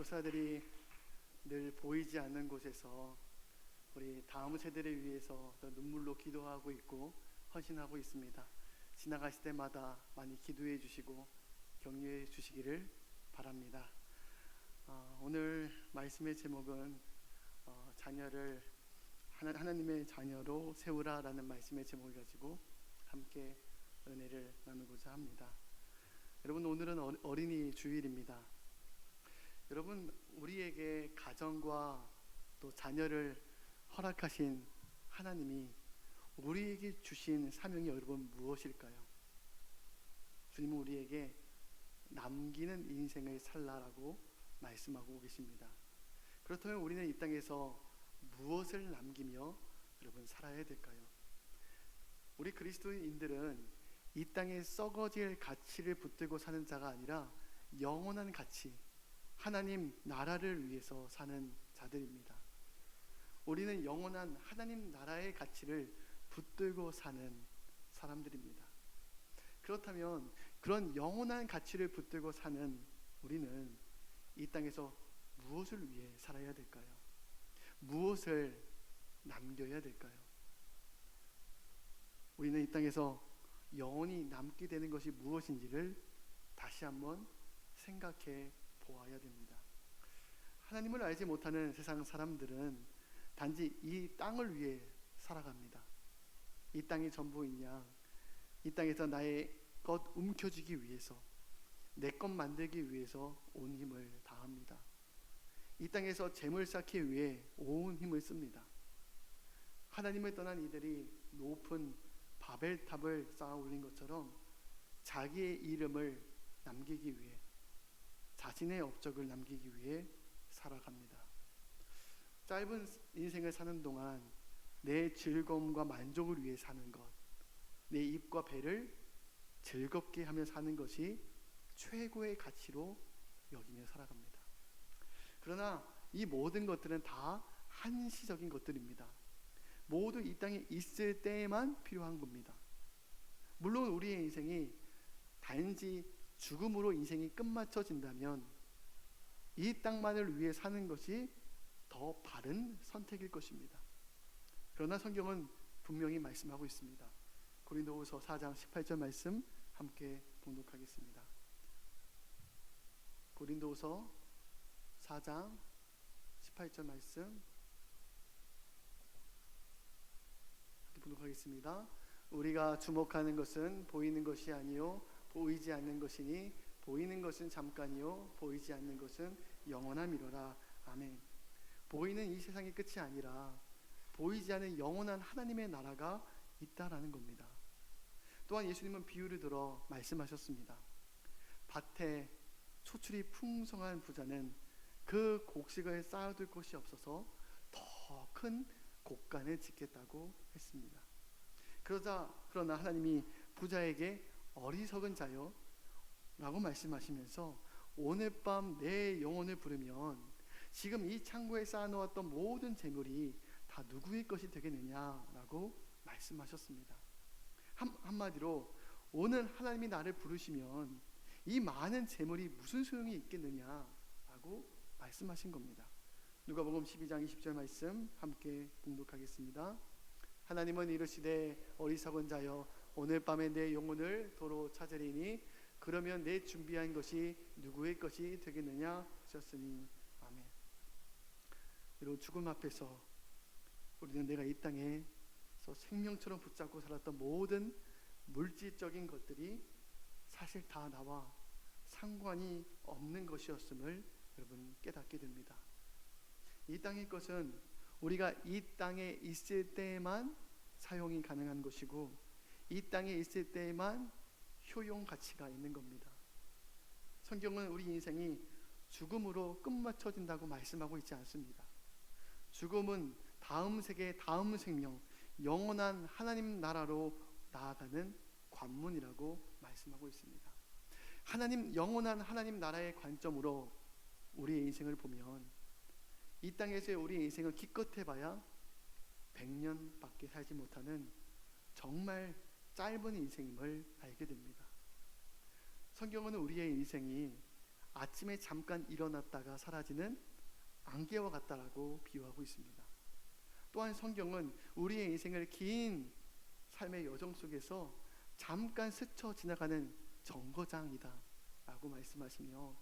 교사들이 늘 보이지 않는 곳에서 우리 다음 세대를 위해서 더 눈물로 기도하고 있고 헌신하고 있습니다. 지나가실 때마다 많이 기도해 주시고 격려해 주시기를 바랍니다. 오늘 말씀의 제목은 자녀를 하나님의 자녀로 세우라라는 말씀의 제목을 가지고 함께 은혜를 나누고자 합니다. 여러분, 오늘은 어린이 주일입니다. 여러분, 우리에게 가정과 또 자녀를 허락하신 하나님이 우리에게 주신 사명이 여러분 무엇일까요? 주님은 우리에게 남기는 인생을 살라라고 말씀하고 계십니다. 그렇다면 우리는 이 땅에서 무엇을 남기며 여러분 살아야 될까요? 우리 그리스도인들은 이 땅에 썩어질 가치를 붙들고 사는 자가 아니라 영원한 가치, 하나님 나라를 위해서 사는 자들입니다. 우리는 영원한 하나님 나라의 가치를 붙들고 사는 사람들입니다. 그렇다면 그런 영원한 가치를 붙들고 사는 우리는 이 땅에서 무엇을 위해 살아야 될까요? 무엇을 남겨야 될까요? 우리는 이 땅에서 영원히 남게 되는 것이 무엇인지를 다시 한번 생각해 보아야 됩니다. 하나님을 알지 못하는 세상 사람들은 단지 이 땅을 위해 살아갑니다. 이 땅이 전부인 양, 이 땅에서 나의 것 움켜쥐기 위해서, 내 것 만들기 위해서 온 힘을 다합니다. 이 땅에서 재물 쌓기 위해 온 힘을 씁니다. 하나님을 떠난 이들이 높은 바벨탑을 쌓아 올린 것처럼 자기의 이름을 남기기 위해, 자신의 업적을 남기기 위해 살아갑니다. 짧은 인생을 사는 동안 내 즐거움과 만족을 위해 사는 것, 내 입과 배를 즐겁게 하며 사는 것이 최고의 가치로 여기며 살아갑니다. 그러나 이 모든 것들은 다 한시적인 것들입니다. 모두 이 땅에 있을 때에만 필요한 겁니다. 물론 우리의 인생이 단지 죽음으로 인생이 끝마쳐진다면 이 땅만을 위해 사는 것이 더 바른 선택일 것입니다. 그러나 성경은 분명히 말씀하고 있습니다. 고린도후서 4장 18절 말씀 함께 봉독하겠습니다. 고린도후서 4장 18절 말씀 봉독하겠습니다. 우리가 주목하는 것은 보이는 것이 아니요 보이지 않는 것이니 보이는 것은 잠깐이요 보이지 않는 것은 영원함이로라. 아멘. 보이는 이 세상의 끝이 아니라 보이지 않는 영원한 하나님의 나라가 있다라는 겁니다. 또한 예수님은 비유를 들어 말씀하셨습니다. 밭에 초출이 풍성한 부자는 그 곡식을 쌓아둘 곳이 없어서 더 큰 곡간을 짓겠다고 했습니다. 그러나 하나님이 부자에게 어리석은 자여 라고 말씀하시면서 오늘 밤 내 영혼을 부르면 지금 이 창고에 쌓아놓았던 모든 재물이 다 누구의 것이 되겠느냐라고 말씀하셨습니다. 한마디로 오늘 하나님이 나를 부르시면 이 많은 재물이 무슨 소용이 있겠느냐라고 말씀하신 겁니다. 누가복음 12장 20절 말씀 함께 봉독하겠습니다. 하나님은 이르시되 어리석은 자여 오늘 밤에 내 영혼을 도로 찾으리니 그러면 내 준비한 것이 누구의 것이 되겠느냐 하셨으니. 아멘. 여러분, 죽음 앞에서 우리는 내가 이 땅에서 생명처럼 붙잡고 살았던 모든 물질적인 것들이 사실 다 나와 상관이 없는 것이었음을 여러분 깨닫게 됩니다. 이 땅의 것은 우리가 이 땅에 있을 때에만 사용이 가능한 것이고 이 땅에 있을 때에만 효용 가치가 있는 겁니다. 성경은 우리 인생이 죽음으로 끝마쳐진다고 말씀하고 있지 않습니다. 죽음은 다음 세계, 다음 생명, 영원한 하나님 나라로 나아가는 관문이라고 말씀하고 있습니다. 영원한 하나님 나라의 관점으로 우리의 인생을 보면 이 땅에서의 우리의 인생은 기껏 해봐야 100년밖에 살지 못하는 정말 짧은 인생임을 알게 됩니다. 성경은 우리의 인생이 아침에 잠깐 일어났다가 사라지는 안개와 같다라고 비유하고 있습니다. 또한 성경은 우리의 인생을 긴 삶의 여정 속에서 잠깐 스쳐 지나가는 정거장이다 라고 말씀하시며,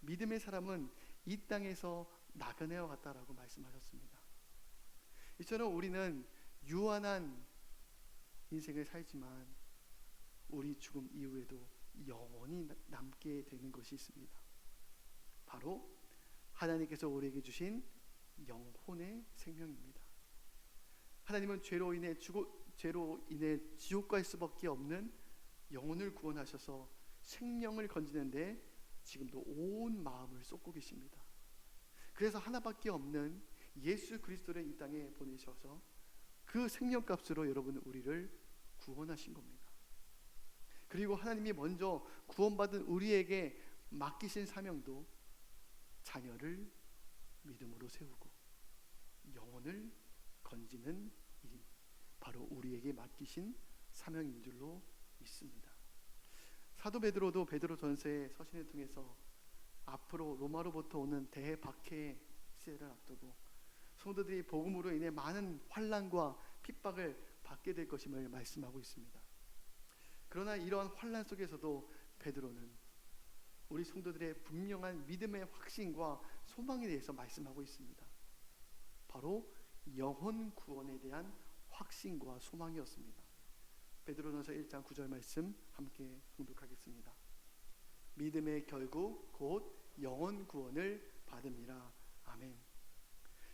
믿음의 사람은 이 땅에서 나그네와 같다라고 말씀하셨습니다. 이처럼 우리는 유한한 인생을 살지만 우리 죽음 이후에도 영원히 남게 되는 것이 있습니다. 바로 하나님께서 우리에게 주신 영혼의 생명입니다. 하나님은 죄로 인해 지옥 갈 수밖에 없는 영혼을 구원하셔서 생명을 건지는데 지금도 온 마음을 쏟고 계십니다. 그래서 하나밖에 없는 예수 그리스도를 이 땅에 보내셔서 그 생명값으로 여러분 우리를 구원하신 겁니다. 그리고 하나님이 먼저 구원받은 우리에게 맡기신 사명도 자녀를 믿음으로 세우고 영혼을 건지는 일이 바로 우리에게 맡기신 사명인 줄로 믿습니다. 사도 베드로도 베드로전서의 서신을 통해서 앞으로 로마로부터 오는 대박해 시대를 앞두고 성도들이 복음으로 인해 많은 환난과 핍박을 받게 될 것임을 말씀하고 있습니다. 그러나 이러한 환난 속에서도 베드로는 우리 성도들의 분명한 믿음의 확신과 소망에 대해서 말씀하고 있습니다. 바로 영혼 구원에 대한 확신과 소망이었습니다. 베드로전서 1장 9절 말씀 함께 봉독하겠습니다. 믿음의 결국 곧 영혼 구원을 받음이라. 아멘.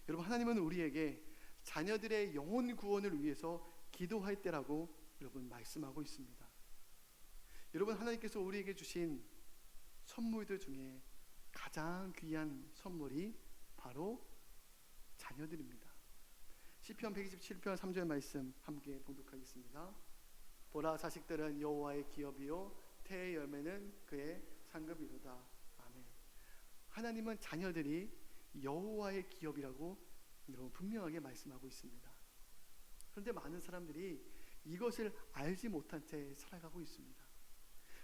여러분, 하나님은 우리에게 자녀들의 영혼 구원을 위해서 기도할 때라고 여러분 말씀하고 있습니다. 여러분, 하나님께서 우리에게 주신 선물들 중에 가장 귀한 선물이 바로 자녀들입니다. 시편 127편 3절 말씀 함께 봉독하겠습니다. 보라, 자식들은 여호와의 기업이요 태의 열매는 그의 상급이로다. 아멘. 하나님은 자녀들이 여호와의 기업이라고 여러분 분명하게 말씀하고 있습니다. 그런데 많은 사람들이 이것을 알지 못한 채 살아가고 있습니다.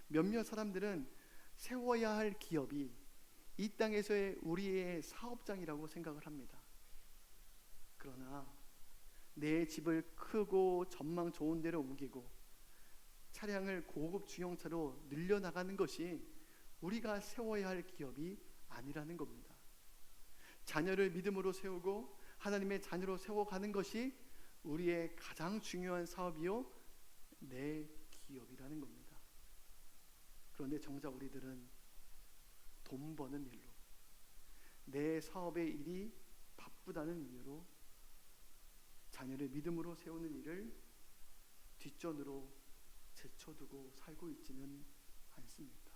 몇몇 사람들은 세워야 할 기업이 이 땅에서의 우리의 사업장이라고 생각을 합니다. 그러나 내 집을 크고 전망 좋은 데로 옮기고 차량을 고급 중형차로 늘려나가는 것이 우리가 세워야 할 기업이 아니라는 겁니다. 자녀를 믿음으로 세우고 하나님의 자녀로 세워가는 것이 우리의 가장 중요한 사업이요 내 기업이라는 겁니다. 그런데 정작 우리들은 돈 버는 일로, 내 사업의 일이 바쁘다는 이유로 자녀를 믿음으로 세우는 일을 뒷전으로 제쳐두고 살고 있지는 않습니다.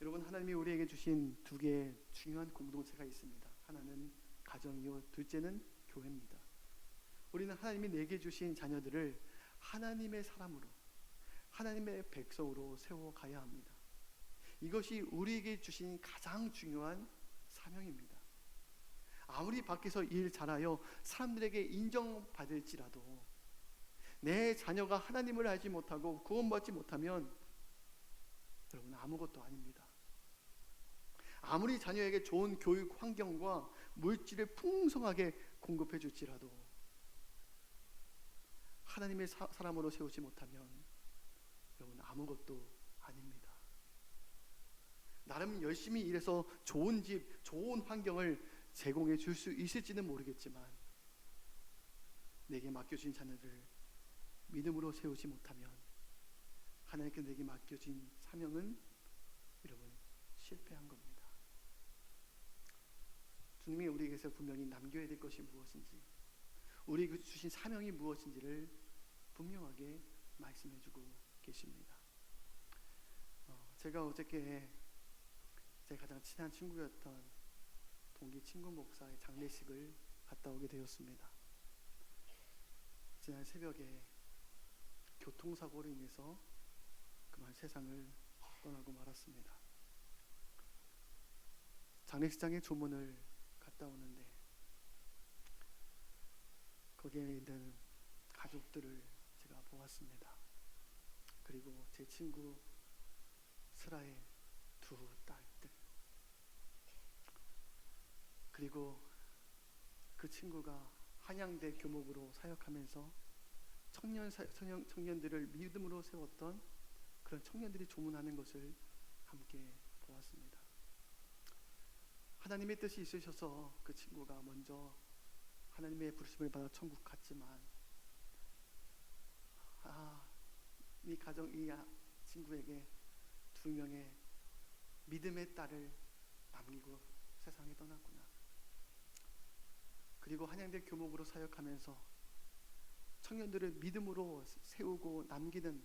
여러분, 하나님이 우리에게 주신 두 개의 중요한 공동체가 있습니다. 하나는 가정이요, 둘째는 교회입니다. 우리는 하나님이 내게 주신 자녀들을 하나님의 사람으로, 하나님의 백성으로 세워가야 합니다. 이것이 우리에게 주신 가장 중요한 사명입니다. 아무리 밖에서 일 잘하여 사람들에게 인정받을지라도 내 자녀가 하나님을 알지 못하고 구원받지 못하면 여러분 아무것도 아닙니다. 아무리 자녀에게 좋은 교육 환경과 물질을 풍성하게 공급해 줄지라도 하나님의 사람으로 세우지 못하면 여러분 아무것도 아닙니다. 나름 열심히 일해서 좋은 집, 좋은 환경을 제공해 줄 수 있을지는 모르겠지만 내게 맡겨진 자녀를 믿음으로 세우지 못하면 하나님께 내게 맡겨진 사명은 여러분 실패한 겁니다. 주님이 우리에게서 분명히 남겨야 될 것이 무엇인지, 우리에게 주신 사명이 무엇인지를 분명하게 말씀해주고 계십니다. 제가 어저께 제 가장 친한 친구였던 동기 친구 목사의 장례식을 갔다 오게 되었습니다. 지난 새벽에 교통사고로 인해서 그만 세상을 떠나고 말았습니다. 장례식장에 조문을 갔다 오는데 거기에 있는 가족들을 제가 보았습니다. 그리고 제 친구 슬아의 두 딸들. 그리고 그 친구가 한양대 교목으로 사역하면서 청년들을 믿음으로 세웠던 그런 청년들이 조문하는 것을 함께 보았습니다. 하나님의 뜻이 있으셔서 그 친구가 먼저 하나님의 부르심을 받아 천국 갔지만 이 친구에게 두 명의 믿음의 딸을 남기고 세상에 떠났구나. 그리고 한양대 교목으로 사역하면서 청년들을 믿음으로 세우고 남기는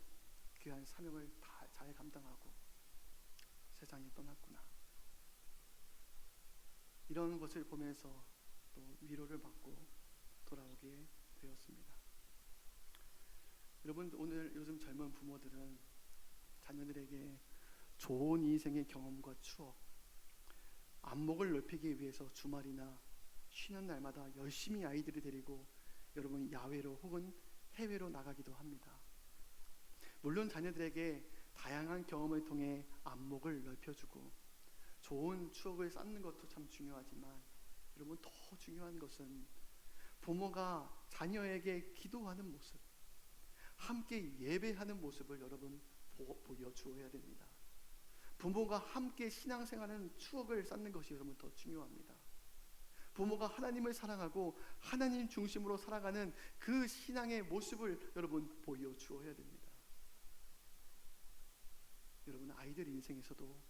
귀한 사명을 다 잘 감당하고 세상에 떠났구나. 이런 것을 보면서 또 위로를 받고 돌아오게 되었습니다. 여러분, 오늘 요즘 젊은 부모들은 자녀들에게 좋은 인생의 경험과 추억, 안목을 넓히기 위해서 주말이나 쉬는 날마다 열심히 아이들을 데리고 여러분 야외로 혹은 해외로 나가기도 합니다. 물론 자녀들에게 다양한 경험을 통해 안목을 넓혀주고 좋은 추억을 쌓는 것도 참 중요하지만 여러분, 더 중요한 것은 부모가 자녀에게 기도하는 모습, 함께 예배하는 모습을 여러분 보여주어야 됩니다. 부모가 함께 신앙생활하는 추억을 쌓는 것이 여러분 더 중요합니다. 부모가 하나님을 사랑하고 하나님 중심으로 살아가는 그 신앙의 모습을 여러분 보여주어야 됩니다. 여러분, 아이들 인생에서도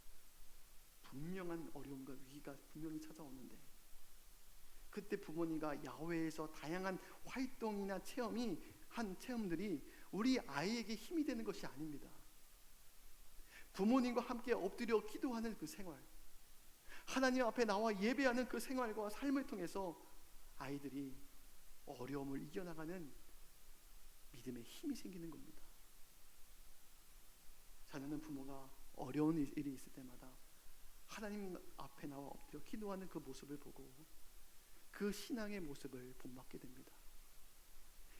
분명한 어려움과 위기가 분명히 찾아오는데 그때 부모님과 야외에서 다양한 활동이나 체험들이 우리 아이에게 힘이 되는 것이 아닙니다. 부모님과 함께 엎드려 기도하는 그 생활, 하나님 앞에 나와 예배하는 그 생활과 삶을 통해서 아이들이 어려움을 이겨나가는 믿음의 힘이 생기는 겁니다. 자녀는 부모가 어려운 일이 있을 때마다 하나님 앞에 나와 엎드려 기도하는 그 모습을 보고 그 신앙의 모습을 본받게 됩니다.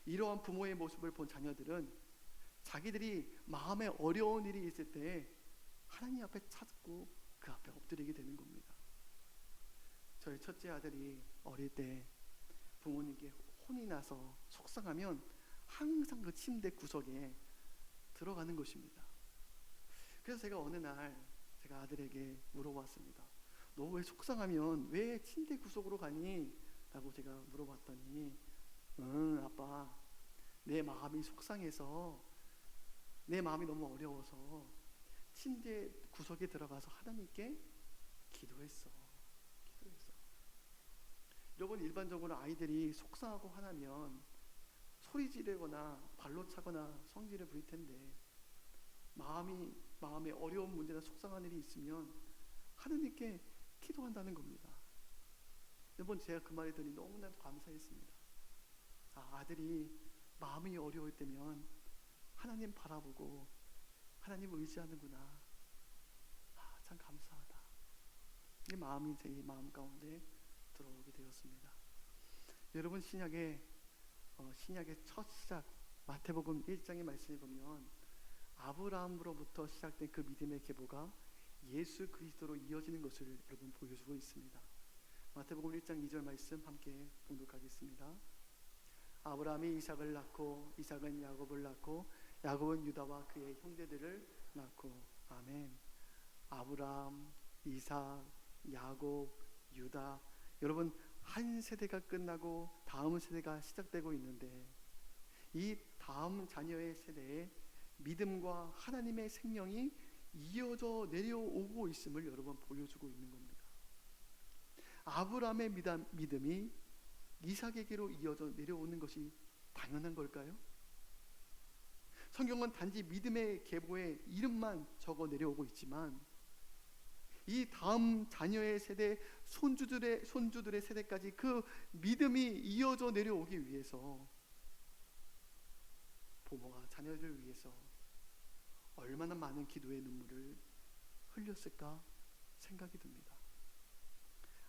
이러한 부모의 모습을 본 자녀들은 자기들이 마음에 어려운 일이 있을 때 하나님 앞에 찾고 그 앞에 엎드리게 되는 겁니다. 저희 첫째 아들이 어릴 때 부모님께 혼이 나서 속상하면 항상 그 침대 구석에 들어가는 것입니다. 그래서 제가 어느 날 제가 아들에게 물어봤습니다. 너 왜 속상하면 왜 침대 구석으로 가니? 라고 제가 물어봤더니 아빠, 내 마음이 속상해서 내 마음이 너무 어려워서 침대 구석에 들어가서 하나님께 기도했어. 여러분, 일반적으로 아이들이 속상하고 화나면 소리 지르거나 발로 차거나 성질을 부릴 텐데 마음에 어려운 문제나 속상한 일이 있으면 하나님께 기도한다는 겁니다. 여러분, 제가 그 말을 들으니 너무나 감사했습니다. 아들이 마음이 어려울 때면 하나님 바라보고 하나님 의지하는구나. 참 감사하다. 이 마음이 제 마음 가운데 들어오게 되었습니다. 여러분, 신약의 첫 시작 마태복음 1장의 말씀을 보면 아브라함으로부터 시작된 그 믿음의 계보가 예수 그리스도로 이어지는 것을 여러분 보여주고 있습니다. 마태복음 1장 2절 말씀 함께 봉독하겠습니다. 아브라함이 이삭을 낳고 이삭은 야곱을 낳고 야곱은 유다와 그의 형제들을 낳고. 아멘. 아브라함, 이삭, 야곱, 유다. 여러분, 한 세대가 끝나고 다음 세대가 시작되고 있는데 이 다음 자녀의 세대에 믿음과 하나님의 생명이 이어져 내려오고 있음을 여러분 보여주고 있는 겁니다. 아브라함의 믿음이 이삭에게로 이어져 내려오는 것이 당연한 걸까요? 성경은 단지 믿음의 계보의 이름만 적어 내려오고 있지만 이 다음 자녀의 세대, 손주들의 세대까지 그 믿음이 이어져 내려오기 위해서 부모가 자녀를 위해서 얼마나 많은 기도의 눈물을 흘렸을까 생각이 듭니다.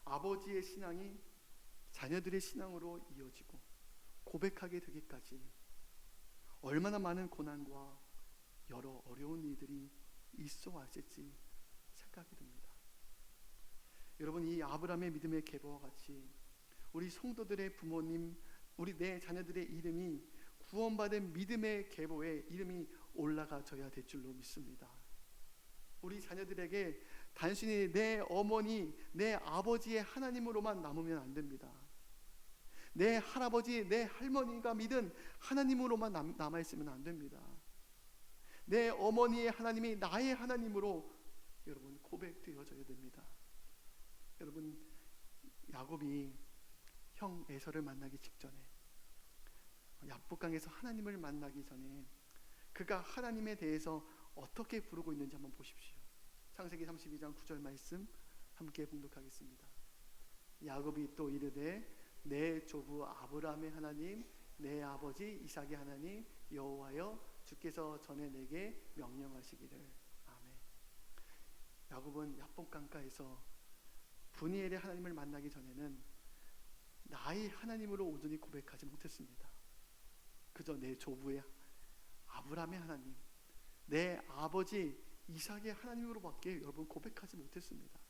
아버지의 신앙이 자녀들의 신앙으로 이어지고 고백하게 되기까지 얼마나 많은 고난과 여러 어려운 일들이 있어 왔을지 생각이 듭니다. 여러분, 이 아브라함의 믿음의 계보와 같이 우리 성도들의 부모님, 우리 내 자녀들의 이름이 구원받은 믿음의 계보에 이름이 올라가져야 될 줄로 믿습니다. 우리 자녀들에게 단순히 내 어머니, 내 아버지의 하나님으로만 남으면 안 됩니다. 내 할아버지, 내 할머니가 믿은 하나님으로만 남아있으면 안 됩니다. 내 어머니의 하나님이 나의 하나님으로 여러분 고백되어져야 됩니다. 여러분, 야곱이 형 에서를 만나기 직전에, 야복강에서 하나님을 만나기 전에 그가 하나님에 대해서 어떻게 부르고 있는지 한번 보십시오. 창세기 32장 9절 말씀 함께 봉독하겠습니다. 야곱이 또 이르되 내 조부 아브라함의 하나님, 내 아버지 이삭의 하나님 여호와여, 주께서 전에 내게 명령하시기를. 아멘. 야곱은 야복강가에서 브니엘의 하나님을 만나기 전에는 나의 하나님으로 온전히 고백하지 못했습니다. 그저 내 조부의 아브라함의 하나님, 내 아버지 이삭의 하나님으로밖에 여러분 고백하지 못했습니다.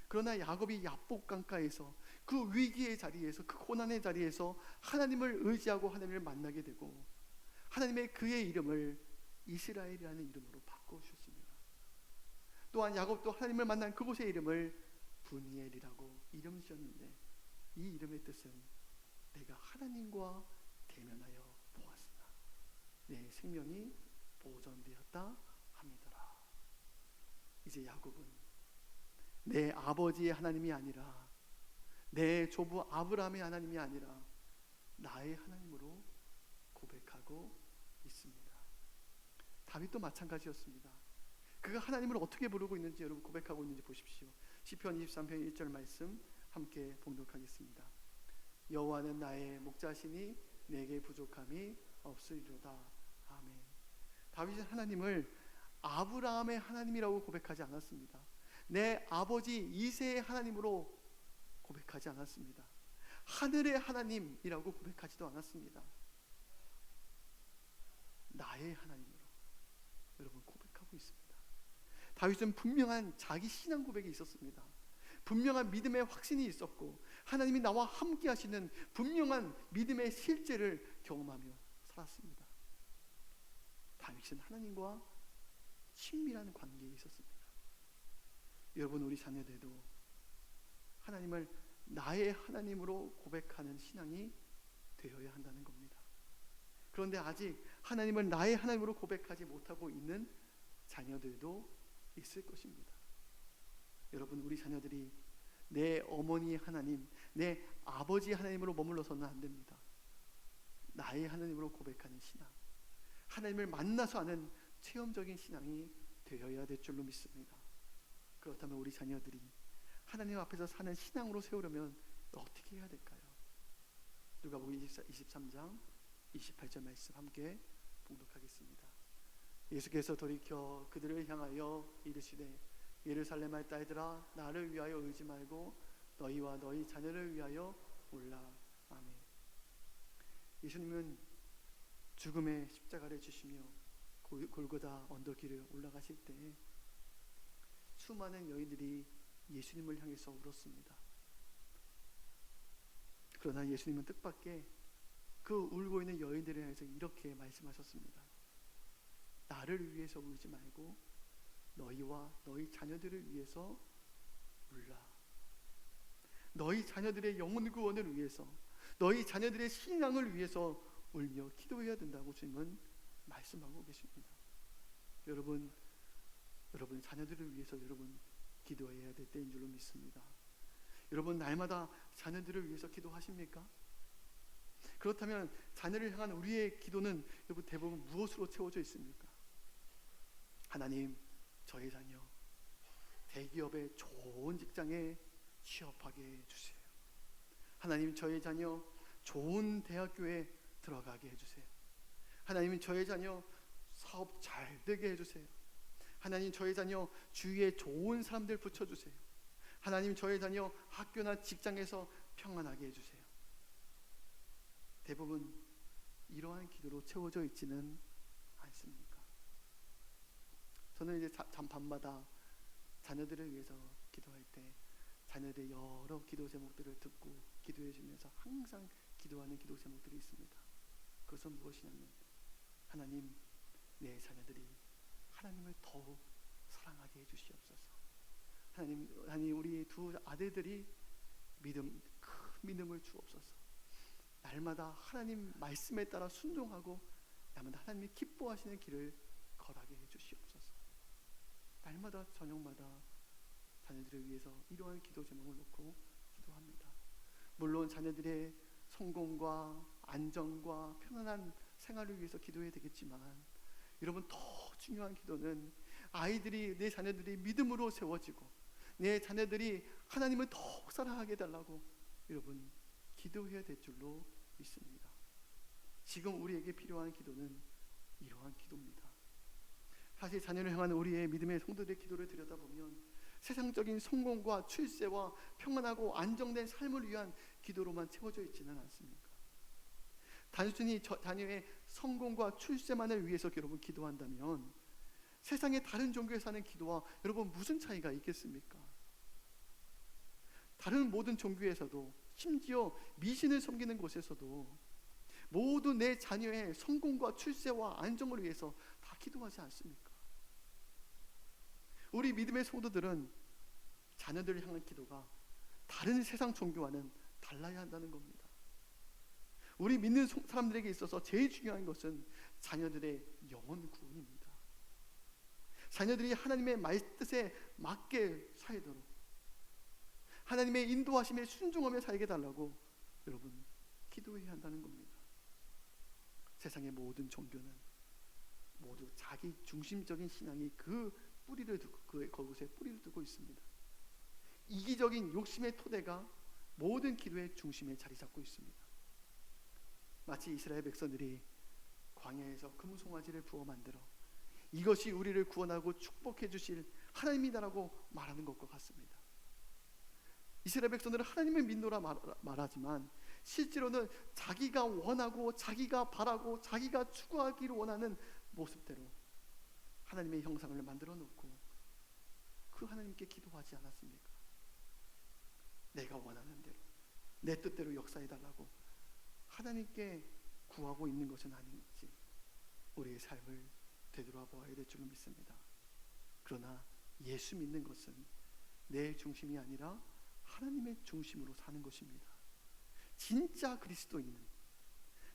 그러나 야곱이 야복강가에서 그 위기의 자리에서, 그 고난의 자리에서 하나님을 의지하고 하나님을 만나게 되고 하나님의 그의 이름을 이스라엘이라는 이름으로 바꿔주셨습니다. 또한 야곱도 하나님을 만난 그곳의 이름을 브니엘이라고 이름 지었는데, 이 이름의 뜻은 내가 하나님과 대면하여 보았으나 내 생명이 보존되었다 함이더라. 이제 야곱은 내 아버지의 하나님이 아니라, 내 조부 아브라함의 하나님이 아니라 나의 하나님으로 고백하고 있습니다. 다윗도 마찬가지였습니다. 그가 하나님을 어떻게 부르고 있는지, 여러분 고백하고 있는지 보십시오. 시편 23편 1절 말씀 함께 봉독하겠습니다. 여호와는 나의 목자시니 내게 부족함이 없으리로다. 아멘. 다윗은 하나님을 아브라함의 하나님이라고 고백하지 않았습니다. 내 아버지 이새의 하나님으로 고백하지 않았습니다. 하늘의 하나님이라고 고백하지도 않았습니다. 나의 하나님으로 여러분 고백하고 있습니다. 다윗은 분명한 자기 신앙 고백이 있었습니다. 분명한 믿음의 확신이 있었고 하나님이 나와 함께 하시는 분명한 믿음의 실제를 경험하며 살았습니다. 다윗은 하나님과 친밀한 관계에 있었습니다. 여러분, 우리 자녀들도 하나님을 나의 하나님으로 고백하는 신앙이 되어야 한다는 겁니다. 그런데 아직 하나님을 나의 하나님으로 고백하지 못하고 있는 자녀들도 있을 것입니다. 여러분, 우리 자녀들이 내 어머니 하나님, 내 아버지 하나님으로 머물러서는 안 됩니다. 나의 하나님으로 고백하는 신앙, 하나님을 만나서 아는 체험적인 신앙이 되어야 될 줄로 믿습니다. 그렇다면 우리 자녀들이 하나님 앞에서 사는 신앙으로 세우려면 어떻게 해야 될까요? 누가복음 23장 28절 말씀 함께 봉독하겠습니다. 예수께서 돌이켜 그들을 향하여 이르시되 예루살렘의 딸들아, 나를 위하여 울지 말고 너희와 너희 자녀를 위하여 울라. 아멘. 예수님은 죽음의 십자가를 지시며 골고다 언덕길을 올라가실 때 수많은 여인들이 예수님을 향해서 울었습니다. 그러나 예수님은 뜻밖의 그 울고 있는 여인들을 향해서 이렇게 말씀하셨습니다. 나를 위해서 울지 말고 너희와 너희 자녀들을 위해서 울라. 너희 자녀들의 영혼 구원을 위해서, 너희 자녀들의 신앙을 위해서 울며 기도해야 된다고 주님은 말씀하고 계십니다. 여러분 자녀들을 위해서 여러분 기도해야 될 때인 줄로 믿습니다. 여러분 날마다 자녀들을 위해서 기도하십니까? 그렇다면 자녀를 향한 우리의 기도는 여러분 대부분 무엇으로 채워져 있습니까? 하나님, 저희 자녀 대기업의 좋은 직장에 취업하게 해주세요. 하나님, 저희 자녀 좋은 대학교에 들어가게 해주세요. 하나님, 저희 자녀 사업 잘 되게 해주세요. 하나님, 저희 자녀 주위에 좋은 사람들 붙여주세요. 하나님, 저희 자녀 학교나 직장에서 평안하게 해주세요. 대부분 이러한 기도로 채워져 있지는 않습니까? 저는 이제 밤마다 자녀들을 위해서 기도할 때 자녀들의 여러 기도 제목들을 듣고 기도해 주면서 항상 기도하는 기도 제목들이 있습니다. 그것은 무엇이냐면, 하나님, 내 자녀들이 하나님을 더욱 사랑하게 해주시옵소서. 하나님, 우리 두 아들들이 큰 믿음을 주옵소서. 날마다 하나님 말씀에 따라 순종하고 날마다 하나님이 기뻐하시는 길을 걸어가게 해주시옵소서. 날마다 저녁마다 자녀들을 위해서 이러한 기도 제목을 놓고 기도합니다. 물론 자녀들의 성공과 안정과 편안한 생활을 위해서 기도해야 되겠지만, 여러분, 더 중요한 기도는 내 자녀들이 믿음으로 세워지고 내 자녀들이 하나님을 더욱 사랑하게 해달라고 여러분 기도해야 될 줄로 믿습니다. 지금 우리에게 필요한 기도는 이러한 기도입니다. 사실 자녀를 향한 우리의 믿음의 성도들의 기도를 들여다보면 세상적인 성공과 출세와 평안하고 안정된 삶을 위한 기도로만 채워져 있지는 않습니까? 단순히 자녀의 성공과 출세만을 위해서 여러분 기도한다면 세상의 다른 종교에서 하는 기도와 여러분 무슨 차이가 있겠습니까? 다른 모든 종교에서도, 심지어 미신을 섬기는 곳에서도 모두 내 자녀의 성공과 출세와 안정을 위해서 다 기도하지 않습니까? 우리 믿음의 성도들은 자녀들을 향한 기도가 다른 세상 종교와는 달라야 한다는 겁니다. 우리 믿는 사람들에게 있어서 제일 중요한 것은 자녀들의 영혼 구원입니다. 자녀들이 하나님의 말뜻에 맞게 살도록, 하나님의 인도하심에 순종하며 살게 달라고 여러분 기도해야 한다는 겁니다. 세상의 모든 종교는 모두 자기 중심적인 신앙이 그곳에 뿌리를 두고 있습니다. 이기적인 욕심의 토대가 모든 기도의 중심에 자리 잡고 있습니다. 마치 이스라엘 백성들이 광야에서 금송아지를 부어 만들어 이것이 우리를 구원하고 축복해 주실 하나님이다라고 말하는 것과 같습니다. 이스라엘 백성들은 하나님을 믿노라 말하지만 실제로는 자기가 원하고 자기가 바라고 자기가 추구하기를 원하는 모습대로 하나님의 형상을 만들어 놓고 그 하나님께 기도하지 않았습니까? 내가 원하는 대로 내 뜻대로 역사해 달라고 하나님께 구하고 있는 것은 아닌지 우리의 삶을 되돌아보아야 될 줄로 믿습니다. 그러나 예수 믿는 것은 내 중심이 아니라 하나님의 중심으로 사는 것입니다. 진짜 그리스도인은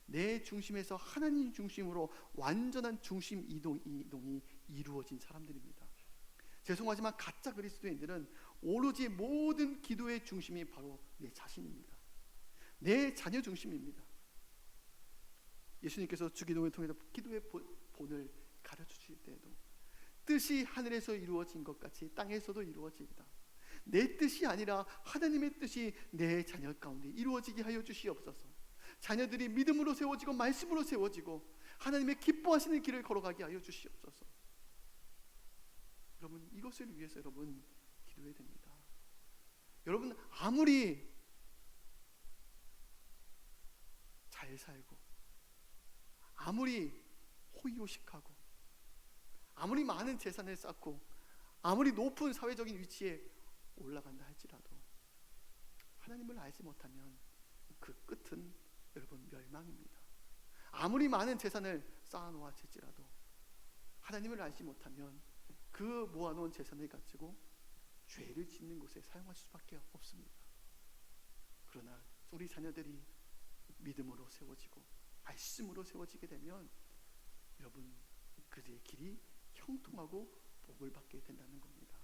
내 중심에서 하나님 중심으로 완전한 중심 이동이 이루어진 사람들입니다. 죄송하지만 가짜 그리스도인들은 오로지 모든 기도의 중심이 바로 내 자신입니다. 내 자녀 중심입니다. 예수님께서 주기도를 통해서 기도의 본을 가르쳐 주실 때에도 뜻이 하늘에서 이루어진 것 같이 땅에서도 이루어지이다. 내 뜻이 아니라 하나님의 뜻이 내 자녀 가운데 이루어지게 하여 주시옵소서. 자녀들이 믿음으로 세워지고 말씀으로 세워지고 하나님의 기뻐하시는 길을 걸어가게 하여 주시옵소서. 여러분, 이것을 위해서 여러분 기도해야 됩니다. 여러분, 아무리 잘 살고 아무리 호의호식하고 아무리 많은 재산을 쌓고 아무리 높은 사회적인 위치에 올라간다 할지라도 하나님을 알지 못하면 그 끝은 여러분 멸망입니다. 아무리 많은 재산을 쌓아놓았을지라도 하나님을 알지 못하면 그 모아놓은 재산을 가지고 죄를 짓는 곳에 사용할 수밖에 없습니다. 그러나 우리 자녀들이 믿음으로 세워지고 말씀으로 세워지게 되면 여러분 그들의 길이 형통하고 복을 받게 된다는 겁니다.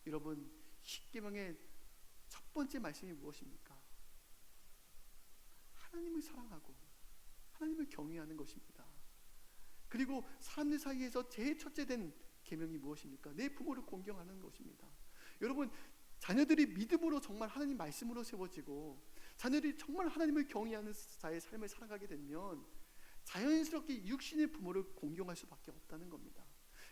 여러분, 십계명의 첫 번째 말씀이 무엇입니까? 하나님을 사랑하고 하나님을 경외하는 것입니다. 그리고 사람들 사이에서 제일 첫째 된 계명이 무엇입니까? 내 부모를 공경하는 것입니다. 여러분, 자녀들이 믿음으로 정말 하나님 말씀으로 세워지고 자녀들이 정말 하나님을 경외하는 자의 삶을 살아가게 되면 자연스럽게 육신의 부모를 공경할 수밖에 없다는 겁니다.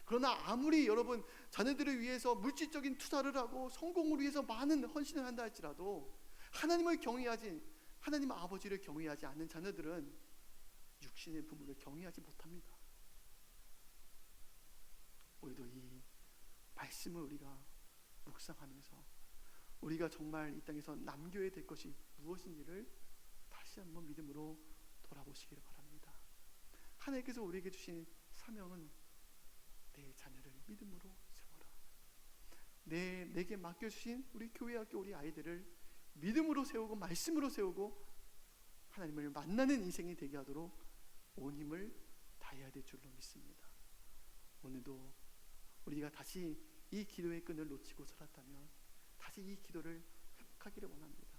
그러나 아무리 여러분 자녀들을 위해서 물질적인 투자를 하고 성공을 위해서 많은 헌신을 한다 할지라도 하나님 아버지를 경외하지 않는 자녀들은 육신의 부모를 경외하지 못합니다. 우리도 이 말씀을 우리가 묵상하면서 우리가 정말 이 땅에서 남겨야 될 것이 무엇인지를 다시 한번 믿음으로 돌아보시기를 바랍니다. 하나님께서 우리에게 주신 사명은 내 자녀를 믿음으로 세워라. 내게 맡겨주신 우리 교회 학교 우리 아이들을 믿음으로 세우고 말씀으로 세우고 하나님을 만나는 인생이 되게 하도록 온 힘을 다해야 될 줄로 믿습니다. 오늘도 우리가 다시 이 기도의 끈을 놓치고 살았다면 다시 이 기도를 회복하기를 원합니다.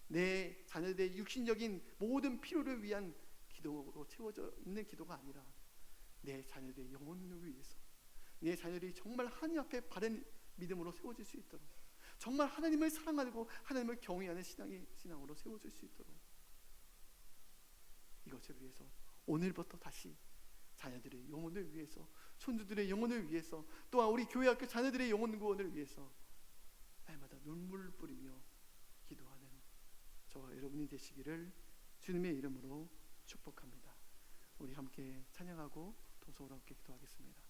내 자녀들의 육신적인 모든 필요를 위한 기도로 채워져 있는 기도가 아니라 내 자녀들의 영혼을 위해서, 내 자녀들이 정말 하나님 앞에 바른 믿음으로 세워질 수 있도록, 정말 하나님을 사랑하고 하나님을 경외하는 신앙으로 세워질 수 있도록, 이것을 위해서 오늘부터 다시 자녀들의 영혼을 위해서, 손주들의 영혼을 위해서, 또한 우리 교회 학교 자녀들의 영혼 구원을 위해서 날마다 눈물을 뿌리며 기도하는 저와 여러분이 되시기를 주님의 이름으로 축복합니다. 우리 함께 찬양하고 동성으로 함께 기도하겠습니다.